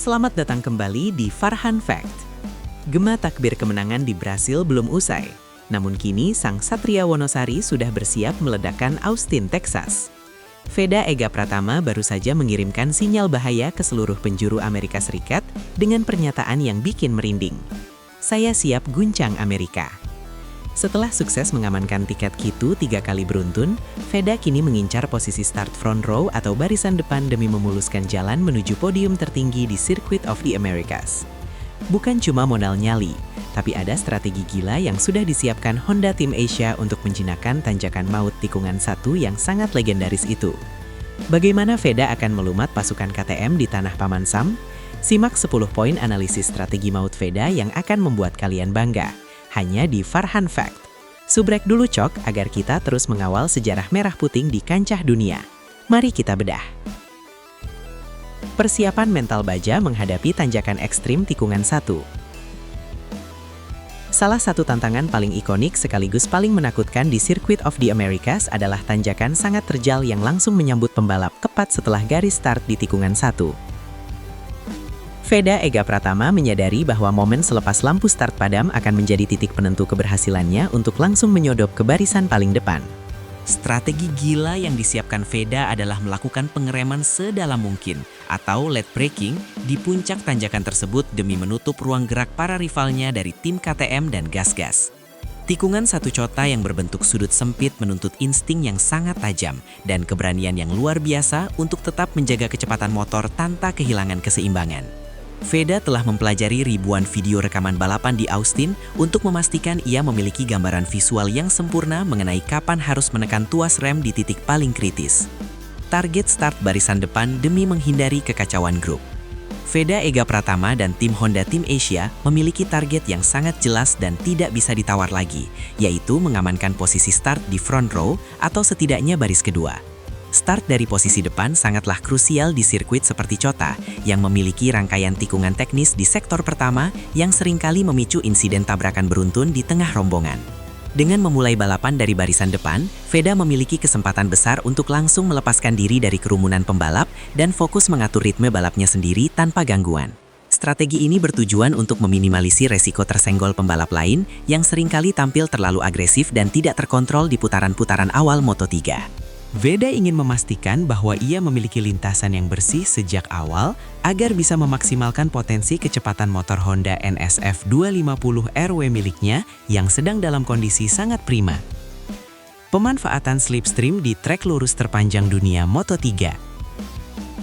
Selamat datang kembali di Farhan Fact. Gema takbir kemenangan di Brasil belum usai, namun kini sang Satria Wonosari sudah bersiap meledakkan Austin, Texas. Veda Ega Pratama baru saja mengirimkan sinyal bahaya ke seluruh penjuru Amerika Serikat dengan pernyataan yang bikin merinding. Saya siap guncang Amerika. Setelah sukses mengamankan tiket Q2 3 kali beruntun, Veda kini mengincar posisi start front row atau barisan depan demi memuluskan jalan menuju podium tertinggi di Circuit of the Americas. Bukan cuma modal nyali, tapi ada strategi gila yang sudah disiapkan Honda Team Asia untuk menjinakkan tanjakan maut tikungan 1 yang sangat legendaris itu. Bagaimana Veda akan melumat pasukan KTM di tanah Paman Sam? Simak 10 poin analisis strategi maut Veda yang akan membuat kalian bangga. Hanya di Farhan Fact. Subrek dulu cok agar kita terus mengawal sejarah merah puting di kancah dunia. Mari kita bedah. Persiapan mental baja menghadapi tanjakan ekstrim tikungan 1. Salah satu tantangan paling ikonik sekaligus paling menakutkan di Circuit of the Americas adalah tanjakan sangat terjal yang langsung menyambut pembalap tepat setelah garis start di tikungan 1. Veda Ega Pratama menyadari bahwa momen selepas lampu start padam akan menjadi titik penentu keberhasilannya untuk langsung menyodok ke barisan paling depan. Strategi gila yang disiapkan Veda adalah melakukan pengereman sedalam mungkin atau late braking di puncak tanjakan tersebut demi menutup ruang gerak para rivalnya dari tim KTM dan gas-gas. Tikungan satu cota yang berbentuk sudut sempit menuntut insting yang sangat tajam dan keberanian yang luar biasa untuk tetap menjaga kecepatan motor tanpa kehilangan keseimbangan. Veda telah mempelajari ribuan video rekaman balapan di Austin untuk memastikan ia memiliki gambaran visual yang sempurna mengenai kapan harus menekan tuas rem di titik paling kritis. Target start barisan depan demi menghindari kekacauan grup. Veda Ega Pratama dan tim Honda Team Asia memiliki target yang sangat jelas dan tidak bisa ditawar lagi, yaitu mengamankan posisi start di front row atau setidaknya baris kedua. Start dari posisi depan sangatlah krusial di sirkuit seperti Chota yang memiliki rangkaian tikungan teknis di sektor pertama yang seringkali memicu insiden tabrakan beruntun di tengah rombongan. Dengan memulai balapan dari barisan depan, Veda memiliki kesempatan besar untuk langsung melepaskan diri dari kerumunan pembalap dan fokus mengatur ritme balapnya sendiri tanpa gangguan. Strategi ini bertujuan untuk meminimalisir resiko tersenggol pembalap lain yang seringkali tampil terlalu agresif dan tidak terkontrol di putaran-putaran awal Moto3. Veda ingin memastikan bahwa ia memiliki lintasan yang bersih sejak awal agar bisa memaksimalkan potensi kecepatan motor Honda NSF 250 RW miliknya yang sedang dalam kondisi sangat prima. Pemanfaatan slipstream di trek lurus terpanjang dunia Moto3.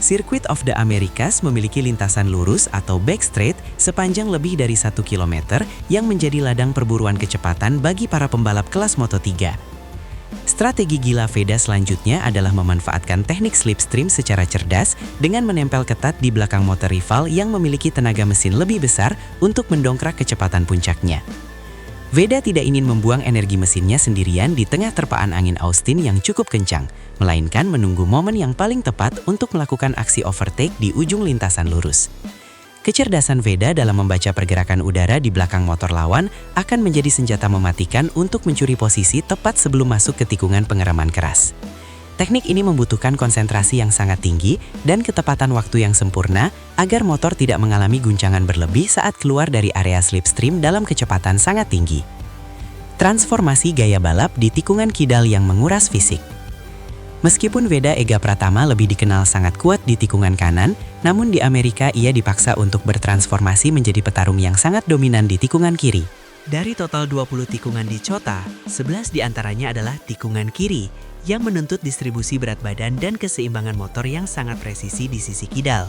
Circuit of the Americas memiliki lintasan lurus atau back straight sepanjang lebih dari 1 km yang menjadi ladang perburuan kecepatan bagi para pembalap kelas Moto3. Strategi gila Veda selanjutnya adalah memanfaatkan teknik slipstream secara cerdas dengan menempel ketat di belakang motor rival yang memiliki tenaga mesin lebih besar untuk mendongkrak kecepatan puncaknya. Veda tidak ingin membuang energi mesinnya sendirian di tengah terpaan angin Austin yang cukup kencang, melainkan menunggu momen yang paling tepat untuk melakukan aksi overtake di ujung lintasan lurus. Kecerdasan Veda dalam membaca pergerakan udara di belakang motor lawan akan menjadi senjata mematikan untuk mencuri posisi tepat sebelum masuk ke tikungan pengereman keras. Teknik ini membutuhkan konsentrasi yang sangat tinggi dan ketepatan waktu yang sempurna agar motor tidak mengalami guncangan berlebih saat keluar dari area slipstream dalam kecepatan sangat tinggi. Transformasi gaya balap di tikungan kidal yang menguras fisik. Meskipun Veda Ega Pratama lebih dikenal sangat kuat di tikungan kanan, namun di Amerika ia dipaksa untuk bertransformasi menjadi petarung yang sangat dominan di tikungan kiri. Dari total 20 tikungan di Chota, 11 diantaranya adalah tikungan kiri, yang menuntut distribusi berat badan dan keseimbangan motor yang sangat presisi di sisi kidal.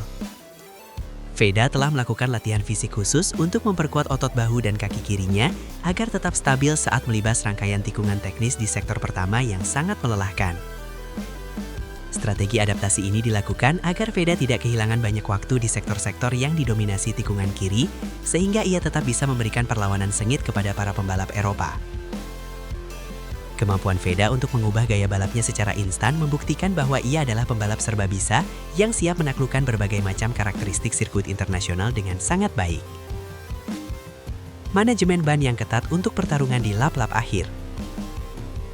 Veda telah melakukan latihan fisik khusus untuk memperkuat otot bahu dan kaki kirinya agar tetap stabil saat melibas rangkaian tikungan teknis di sektor pertama yang sangat melelahkan. Strategi adaptasi ini dilakukan agar Veda tidak kehilangan banyak waktu di sektor-sektor yang didominasi tikungan kiri, sehingga ia tetap bisa memberikan perlawanan sengit kepada para pembalap Eropa. Kemampuan Veda untuk mengubah gaya balapnya secara instan membuktikan bahwa ia adalah pembalap serba bisa yang siap menaklukkan berbagai macam karakteristik sirkuit internasional dengan sangat baik. Manajemen ban yang ketat untuk pertarungan di lap-lap akhir.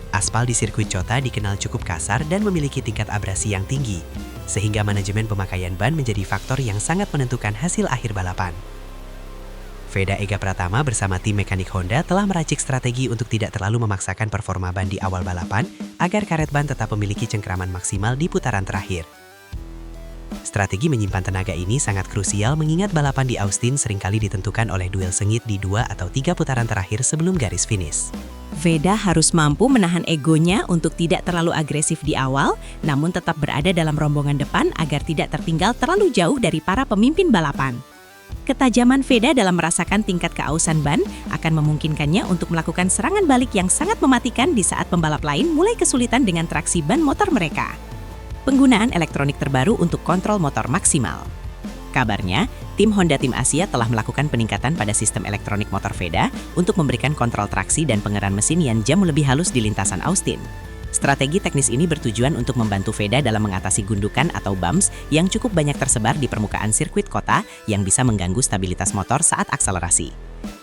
Aspal di sirkuit Chota dikenal cukup kasar dan memiliki tingkat abrasi yang tinggi. sehingga manajemen pemakaian ban menjadi faktor yang sangat menentukan hasil akhir balapan. Veda Ega Pratama bersama tim mekanik Honda telah meracik strategi untuk tidak terlalu memaksakan performa ban di awal balapan agar karet ban tetap memiliki cengkraman maksimal di putaran terakhir. Strategi menyimpan tenaga ini sangat krusial mengingat balapan di Austin seringkali ditentukan oleh duel sengit di 2 atau 3 putaran terakhir sebelum garis finish. Veda harus mampu menahan egonya untuk tidak terlalu agresif di awal, namun tetap berada dalam rombongan depan agar tidak tertinggal terlalu jauh dari para pemimpin balapan. Ketajaman Veda dalam merasakan tingkat keausan ban akan memungkinkannya untuk melakukan serangan balik yang sangat mematikan di saat pembalap lain mulai kesulitan dengan traksi ban motor mereka. Penggunaan elektronik terbaru untuk kontrol motor maksimal. Kabarnya, tim Honda Tim Asia telah melakukan peningkatan pada sistem elektronik motor Veda untuk memberikan kontrol traksi dan pengeran mesin yang jauh lebih halus di lintasan Austin. Strategi teknis ini bertujuan untuk membantu Veda dalam mengatasi gundukan atau bumps yang cukup banyak tersebar di permukaan sirkuit kota yang bisa mengganggu stabilitas motor saat akselerasi.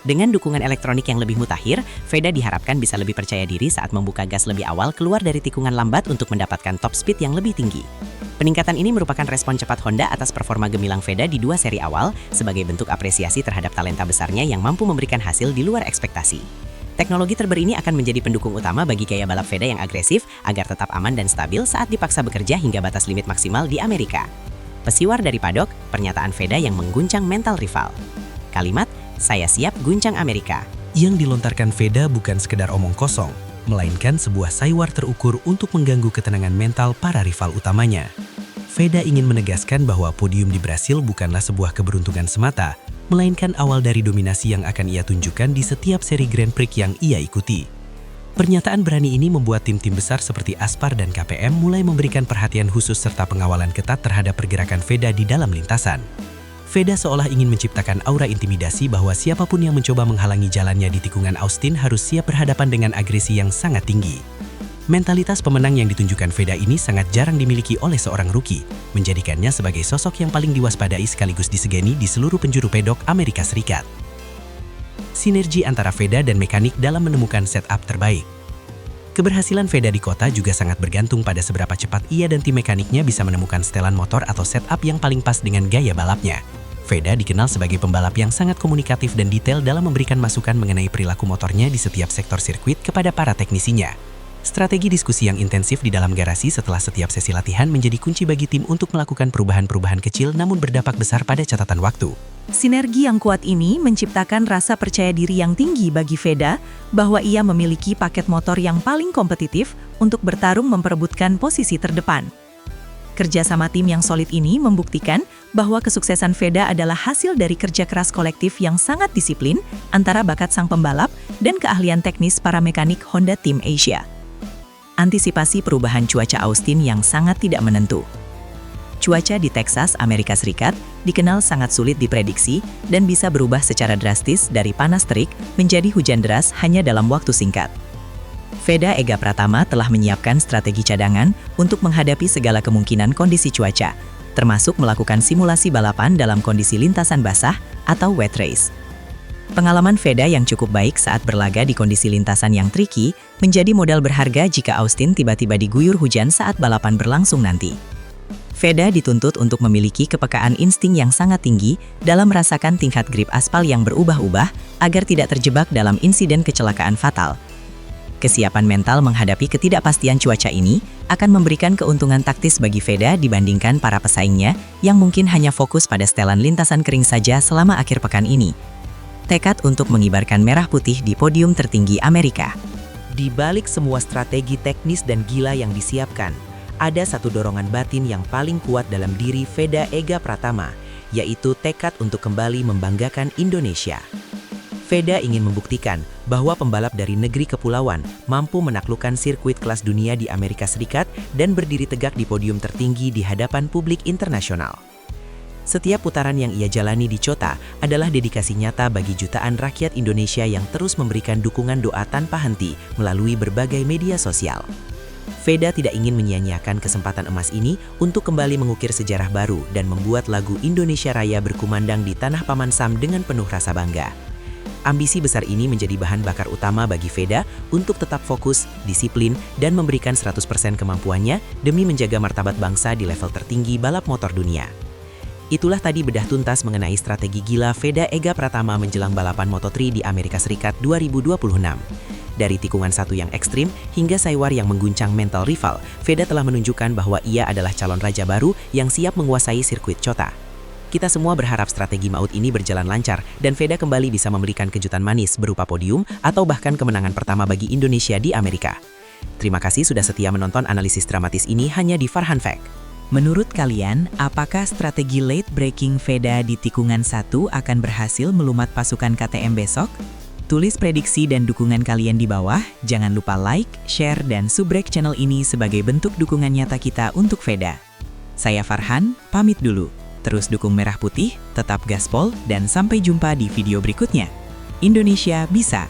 Dengan dukungan elektronik yang lebih mutakhir, Veda diharapkan bisa lebih percaya diri saat membuka gas lebih awal keluar dari tikungan lambat untuk mendapatkan top speed yang lebih tinggi. Peningkatan ini merupakan respon cepat Honda atas performa gemilang Veda di 2 seri awal sebagai bentuk apresiasi terhadap talenta besarnya yang mampu memberikan hasil di luar ekspektasi. Teknologi terbaru ini akan menjadi pendukung utama bagi gaya balap Veda yang agresif agar tetap aman dan stabil saat dipaksa bekerja hingga batas limit maksimal di Amerika. Pesiwar dari paddock, pernyataan Veda yang mengguncang mental rival. Kalimat, "Saya siap guncang Amerika," yang dilontarkan Veda bukan sekedar omong kosong, melainkan sebuah saywar terukur untuk mengganggu ketenangan mental para rival utamanya. Veda ingin menegaskan bahwa podium di Brasil bukanlah sebuah keberuntungan semata, melainkan awal dari dominasi yang akan ia tunjukkan di setiap seri Grand Prix yang ia ikuti. Pernyataan berani ini membuat tim-tim besar seperti Aspar dan KPM mulai memberikan perhatian khusus serta pengawalan ketat terhadap pergerakan Veda di dalam lintasan. Veda seolah ingin menciptakan aura intimidasi bahwa siapapun yang mencoba menghalangi jalannya di tikungan Austin harus siap berhadapan dengan agresi yang sangat tinggi. Mentalitas pemenang yang ditunjukkan Veda ini sangat jarang dimiliki oleh seorang rookie, menjadikannya sebagai sosok yang paling diwaspadai sekaligus disegani di seluruh penjuru pedok Amerika Serikat. Sinergi antara Veda dan mekanik dalam menemukan setup terbaik. Keberhasilan Veda di kota juga sangat bergantung pada seberapa cepat ia dan tim mekaniknya bisa menemukan setelan motor atau setup yang paling pas dengan gaya balapnya. Veda dikenal sebagai pembalap yang sangat komunikatif dan detail dalam memberikan masukan mengenai perilaku motornya di setiap sektor sirkuit kepada para teknisinya. Strategi diskusi yang intensif di dalam garasi setelah setiap sesi latihan menjadi kunci bagi tim untuk melakukan perubahan-perubahan kecil namun berdampak besar pada catatan waktu. Sinergi yang kuat ini menciptakan rasa percaya diri yang tinggi bagi Veda bahwa ia memiliki paket motor yang paling kompetitif untuk bertarung memperebutkan posisi terdepan. Kerjasama tim yang solid ini membuktikan bahwa kesuksesan Veda adalah hasil dari kerja keras kolektif yang sangat disiplin antara bakat sang pembalap dan keahlian teknis para mekanik Honda Tim Asia. Antisipasi perubahan cuaca Austin yang sangat tidak menentu. Cuaca di Texas, Amerika Serikat, dikenal sangat sulit diprediksi dan bisa berubah secara drastis dari panas terik menjadi hujan deras hanya dalam waktu singkat. Veda Ega Pratama telah menyiapkan strategi cadangan untuk menghadapi segala kemungkinan kondisi cuaca, termasuk melakukan simulasi balapan dalam kondisi lintasan basah atau wet race. Pengalaman Veda yang cukup baik saat berlaga di kondisi lintasan yang tricky menjadi modal berharga jika Austin tiba-tiba diguyur hujan saat balapan berlangsung nanti. Veda dituntut untuk memiliki kepekaan insting yang sangat tinggi dalam merasakan tingkat grip aspal yang berubah-ubah agar tidak terjebak dalam insiden kecelakaan fatal. Kesiapan mental menghadapi ketidakpastian cuaca ini akan memberikan keuntungan taktis bagi Veda dibandingkan para pesaingnya yang mungkin hanya fokus pada setelan lintasan kering saja selama akhir pekan ini. Tekad untuk mengibarkan merah putih di podium tertinggi Amerika. Di balik semua strategi teknis dan gila yang disiapkan, ada satu dorongan batin yang paling kuat dalam diri Veda Ega Pratama, yaitu tekad untuk kembali membanggakan Indonesia. Veda ingin membuktikan bahwa pembalap dari negeri kepulauan mampu menaklukkan sirkuit kelas dunia di Amerika Serikat dan berdiri tegak di podium tertinggi di hadapan publik internasional. Setiap putaran yang ia jalani di Chota adalah dedikasi nyata bagi jutaan rakyat Indonesia yang terus memberikan dukungan doa tanpa henti melalui berbagai media sosial. Veda tidak ingin menyia-nyiakan kesempatan emas ini untuk kembali mengukir sejarah baru dan membuat lagu Indonesia Raya berkumandang di tanah Paman Sam dengan penuh rasa bangga. Ambisi besar ini menjadi bahan bakar utama bagi Veda untuk tetap fokus, disiplin, dan memberikan 100% kemampuannya demi menjaga martabat bangsa di level tertinggi balap motor dunia. Itulah tadi bedah tuntas mengenai strategi gila Veda Ega Pratama menjelang balapan Moto3 di Amerika Serikat 2026. Dari tikungan satu yang ekstrim hingga saywar yang mengguncang mental rival, Veda telah menunjukkan bahwa ia adalah calon raja baru yang siap menguasai sirkuit Chota. Kita semua berharap strategi maut ini berjalan lancar dan Veda kembali bisa memberikan kejutan manis berupa podium atau bahkan kemenangan pertama bagi Indonesia di Amerika. Terima kasih sudah setia menonton analisis dramatis ini hanya di Farhan Fact. Menurut kalian, apakah strategi late breaking Veda di tikungan 1 akan berhasil melumat pasukan KTM besok? Tulis prediksi dan dukungan kalian di bawah. Jangan lupa like, share, dan subrek channel ini sebagai bentuk dukungan nyata kita untuk Veda. Saya Farhan, pamit dulu. Terus dukung Merah Putih, tetap gaspol, dan sampai jumpa di video berikutnya. Indonesia bisa!